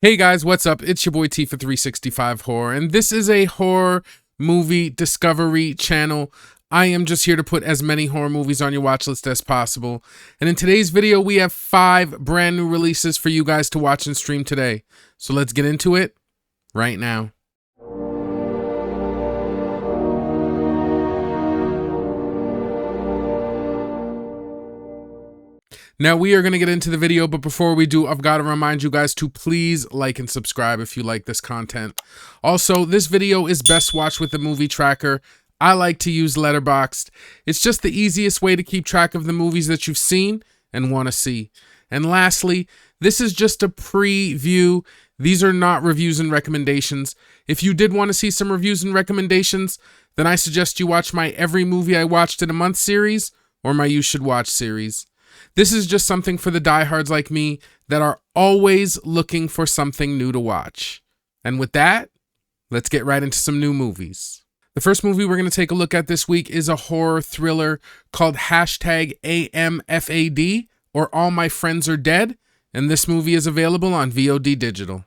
Hey guys, what's up? It's your boy T for 365 Horror, and this is a horror movie discovery channel. I am just here to put as many horror movies on your watch list as possible. And in today's video, we have 5 brand new releases for you guys to watch and stream today. So let's get into it right now. Now we are going to get into the video, but before we do, I've got to remind you guys to please like and subscribe if you like this content. Also, this video is best watched with the movie tracker. I like to use Letterboxd. It's just the easiest way to keep track of the movies that you've seen and want to see. And lastly, this is just a preview. These are not reviews and recommendations. If you did want to see some reviews and recommendations, then I suggest you watch my Every Movie I Watched in a Month series or my You Should Watch series. This is just something for the diehards like me that are always looking for something new to watch. And with that, let's get right into some new movies. The first movie we're going to take a look at this week is a horror thriller called #AMFAD, or All My Friends Are Dead, and this movie is available on VOD Digital.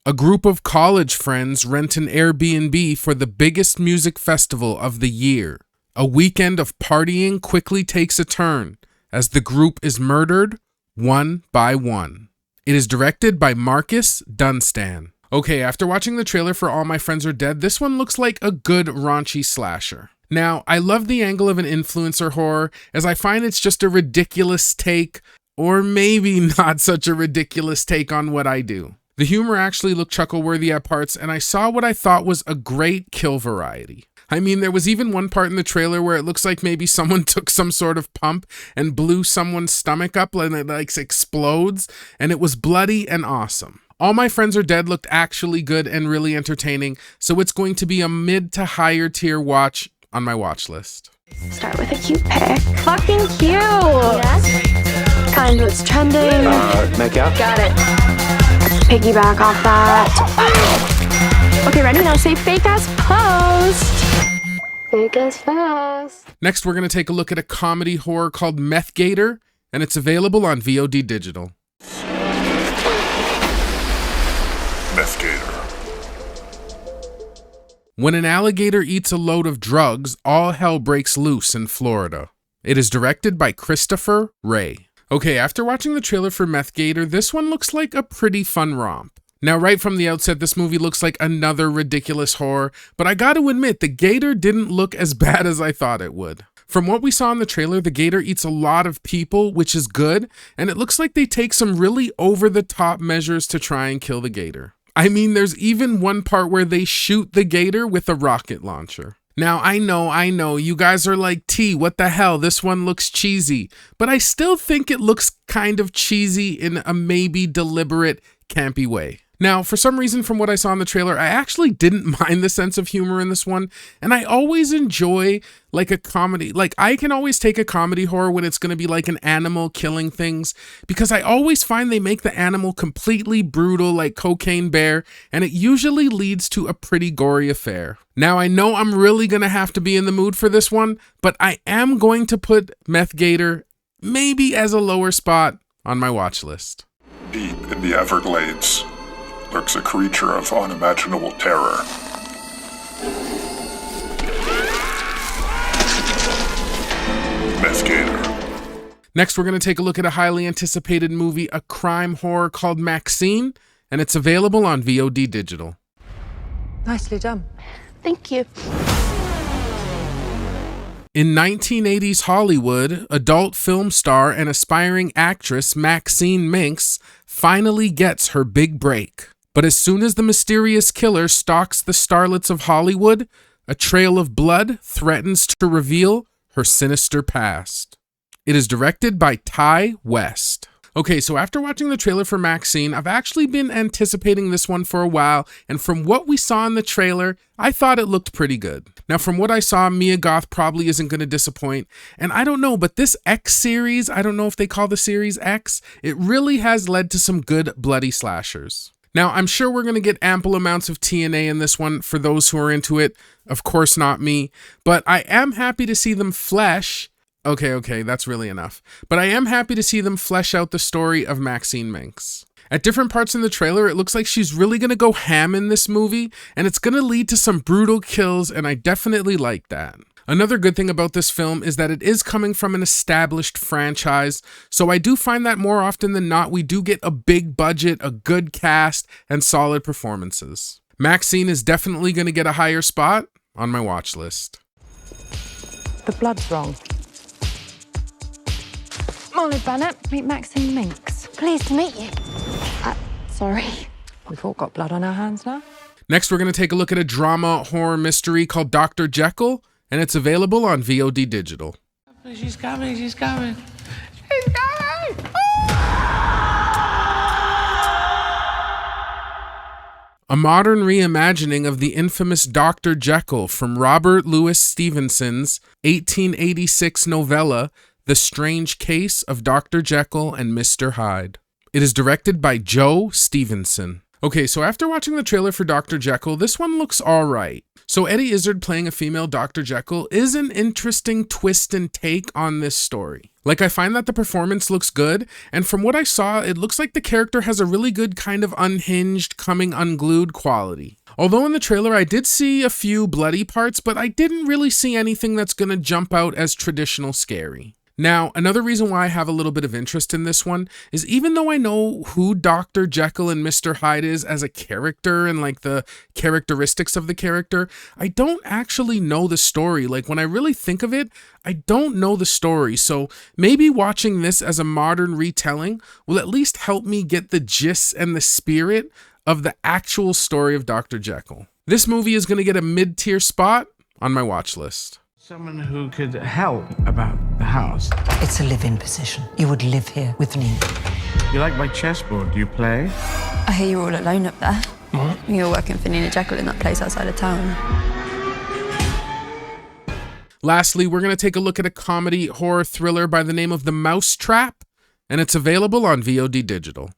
A group of college friends rent an Airbnb for the biggest music festival of the year. A weekend of partying quickly takes a turn as the group is murdered one by one. It is directed by Marcus Dunstan. Okay, after watching the trailer for All My Friends Are Dead, this one looks like a good raunchy slasher. Now, I love the angle of an influencer horror, as I find it's just a ridiculous take, or maybe not such a ridiculous take on what I do. The humor actually looked chuckle-worthy at parts, and I saw what I thought was a great kill variety. I mean, there was even one part in the trailer where it looks like maybe someone took some sort of pump and blew someone's stomach up and it like explodes, and it was bloody and awesome. All My Friends Are Dead looked actually good and really entertaining, so it's going to be a mid to higher tier watch on my watch list. Start with a cute pic. Fucking cute! Yeah? Kind of what's trending. Meth Gator? Got it. Piggyback off that. Okay, ready? Now say fake as post. Fake as post. Next, we're going to take a look at a comedy horror called Meth Gator, and it's available on VOD Digital. Meth Gator. When an alligator eats a load of drugs, all hell breaks loose in Florida. It is directed by Christopher Ray. Okay, after watching the trailer for Meth Gator, this one looks like a pretty fun romp. Now, right from the outset, this movie looks like another ridiculous horror, but I gotta admit, the gator didn't look as bad as I thought it would. From what we saw in the trailer, the gator eats a lot of people, which is good, and it looks like they take some really over-the-top measures to try and kill the gator. I mean, there's even one part where they shoot the gator with a rocket launcher. Now, I know, you guys are like, T, what the hell, this one looks cheesy. But I still think it looks kind of cheesy in a maybe deliberate, campy way. Now, for some reason from what I saw in the trailer, I actually didn't mind the sense of humor in this one, and I always enjoy like a comedy. Like, I can always take a comedy horror when it's going to be like an animal killing things, because I always find they make the animal completely brutal like Cocaine Bear, and it usually leads to a pretty gory affair. Now, I know I'm really going to have to be in the mood for this one, but I am going to put Meth Gator maybe as a lower spot on my watch list. Deep in the Everglades lurks a creature of unimaginable terror. Meth Gator. Next, we're going to take a look at a highly anticipated movie, a crime horror called MaXXXine, and it's available on VOD Digital. Nicely done. Thank you. In 1980s Hollywood, adult film star and aspiring actress Maxine Minx finally gets her big break. But as soon as the mysterious killer stalks the starlets of Hollywood, a trail of blood threatens to reveal her sinister past. It is directed by Ty West. Okay, so after watching the trailer for MaXXXine, I've actually been anticipating this one for a while, and from what we saw in the trailer, I thought it looked pretty good. Now, from what I saw, Mia Goth probably isn't going to disappoint, and I don't know, but this X series, I don't know if they call the series X, it really has led to some good bloody slashers. Now, I'm sure we're going to get ample amounts of TNA in this one for those who are into it. Of course not me, but I am happy to see them flesh Okay, that's really enough. But I am happy to see them flesh out the story of MaXXXine Minx. At different parts in the trailer, it looks like she's really going to go ham in this movie, and it's going to lead to some brutal kills, and I definitely like that. Another good thing about this film is that it is coming from an established franchise, so I do find that more often than not, we do get a big budget, a good cast, and solid performances. MaXXXine is definitely going to get a higher spot on my watch list. The blood's wrong. Molly Bennett, meet MaXXXine Minx. Pleased to meet you. Sorry. We've all got blood on our hands now. Next, we're going to take a look at a drama horror mystery called Dr. Jekyll, and it's available on VOD Digital. She's coming. A modern reimagining of the infamous Dr. Jekyll from Robert Louis Stevenson's 1886 novella, The Strange Case of Dr. Jekyll and Mr. Hyde. It is directed by Joe Stevenson. Okay, so after watching the trailer for Dr. Jekyll, this one looks alright. So Eddie Izzard playing a female Dr. Jekyll is an interesting twist and take on this story. Like, I find that the performance looks good, and from what I saw, it looks like the character has a really good kind of unhinged, coming unglued quality. Although in the trailer I did see a few bloody parts, but I didn't really see anything that's gonna jump out as traditional scary. Now, another reason why I have a little bit of interest in this one is even though I know who Dr. Jekyll and Mr. Hyde is as a character and like the characteristics of the character, I don't actually know the story. Like, when I really think of it, I don't know the story. So maybe watching this as a modern retelling will at least help me get the gist and the spirit of the actual story of Dr. Jekyll. This movie is going to get a mid-tier spot on my watch list. Someone who could help about the house. It's a live-in position. You would live here with me. You like my chessboard? Do you play? I hear you're all alone up there. What? You're working for Nina Jekyll in that place outside of town. Lastly, we're going to take a look at a comedy horror thriller by the name of The Mousetrap, and it's available on VOD Digital.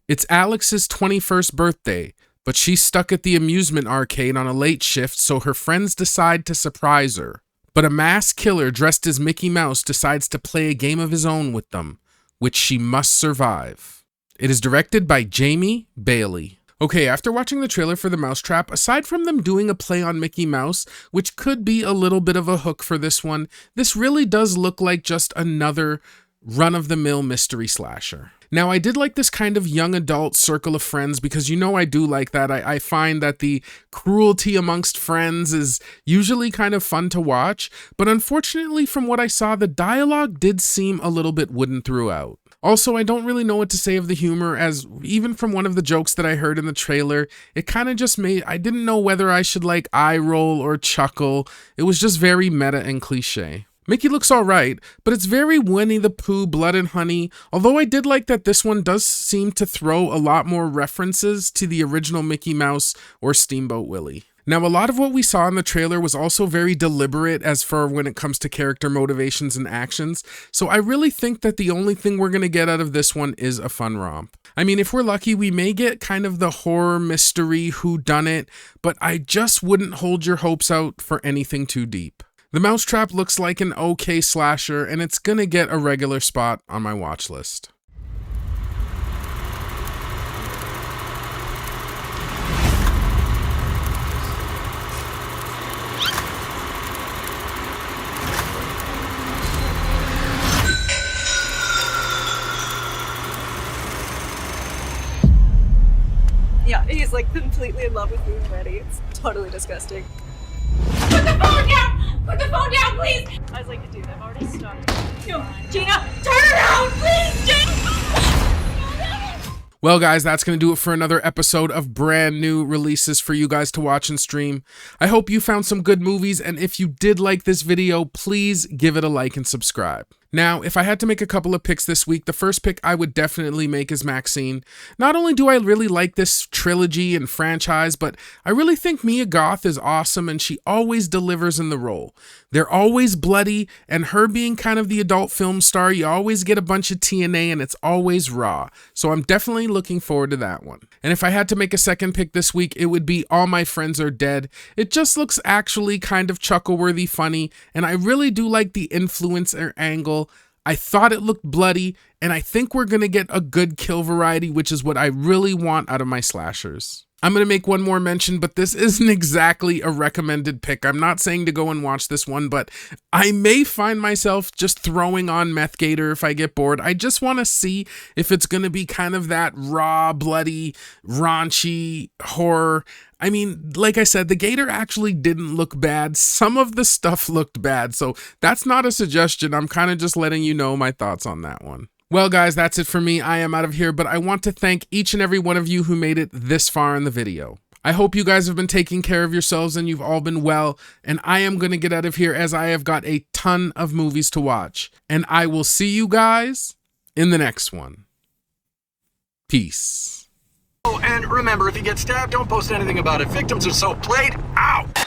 It's Alex's 21st birthday, but she's stuck at the amusement arcade on a late shift, so her friends decide to surprise her. But a mass killer dressed as Mickey Mouse decides to play a game of his own with them, which she must survive. It is directed by Jamie Bailey. Okay, after watching the trailer for The Mousetrap, aside from them doing a play on Mickey Mouse, which could be a little bit of a hook for this one, this really does look like just another run-of-the-mill mystery slasher. Now, I did like this kind of young adult circle of friends because you know I do like that. I find that the cruelty amongst friends is usually kind of fun to watch, but unfortunately from what I saw, the dialogue did seem a little bit wooden throughout. Also, I don't really know what to say of the humor, as even from one of the jokes that I heard in the trailer, it kind of just made, I didn't know whether I should like eye roll or chuckle. It was just very meta and cliche. Mickey looks alright, but it's very Winnie the Pooh, Blood and Honey, although I did like that this one does seem to throw a lot more references to the original Mickey Mouse or Steamboat Willie. Now, a lot of what we saw in the trailer was also very deliberate as for when it comes to character motivations and actions, so I really think that the only thing we're going to get out of this one is a fun romp. I mean, if we're lucky, we may get kind of the horror mystery whodunit, but I just wouldn't hold your hopes out for anything too deep. The Mousetrap looks like an okay slasher, and it's gonna get a regular spot on my watch list. Yeah, he's like completely in love with me already. It's totally disgusting. Put the phone down! Put the phone down, please! I was like, dude, I've already stopped. No, Gina, turn around, please, Gina! Well, guys, that's going to do it for another episode of brand new releases for you guys to watch and stream. I hope you found some good movies, and if you did like this video, please give it a like and subscribe. Now, if I had to make a couple of picks this week, the first pick I would definitely make is MaXXXine. Not only do I really like this trilogy and franchise, but I really think Mia Goth is awesome and she always delivers in the role. They're always bloody, and her being kind of the adult film star, you always get a bunch of TNA and it's always raw. So I'm definitely looking forward to that one. And if I had to make a second pick this week, it would be All My Friends Are Dead. It just looks actually kind of chuckle-worthy funny, and I really do like the influencer angle. I thought it looked bloody, and I think we're going to get a good kill variety, which is what I really want out of my slashers. I'm going to make one more mention, but this isn't exactly a recommended pick. I'm not saying to go and watch this one, but I may find myself just throwing on Meth Gator if I get bored. I just want to see if it's going to be kind of that raw, bloody, raunchy horror. I mean, like I said, the Gator actually didn't look bad. Some of the stuff looked bad, so that's not a suggestion. I'm kind of just letting you know my thoughts on that one. Well, guys, that's it for me. I am out of here, but I want to thank each and every one of you who made it this far in the video. I hope you guys have been taking care of yourselves and you've all been well, and I am going to get out of here as I have got a ton of movies to watch. And I will see you guys in the next one. Peace. Oh, and remember, if you get stabbed, don't post anything about it. Victims are so played out.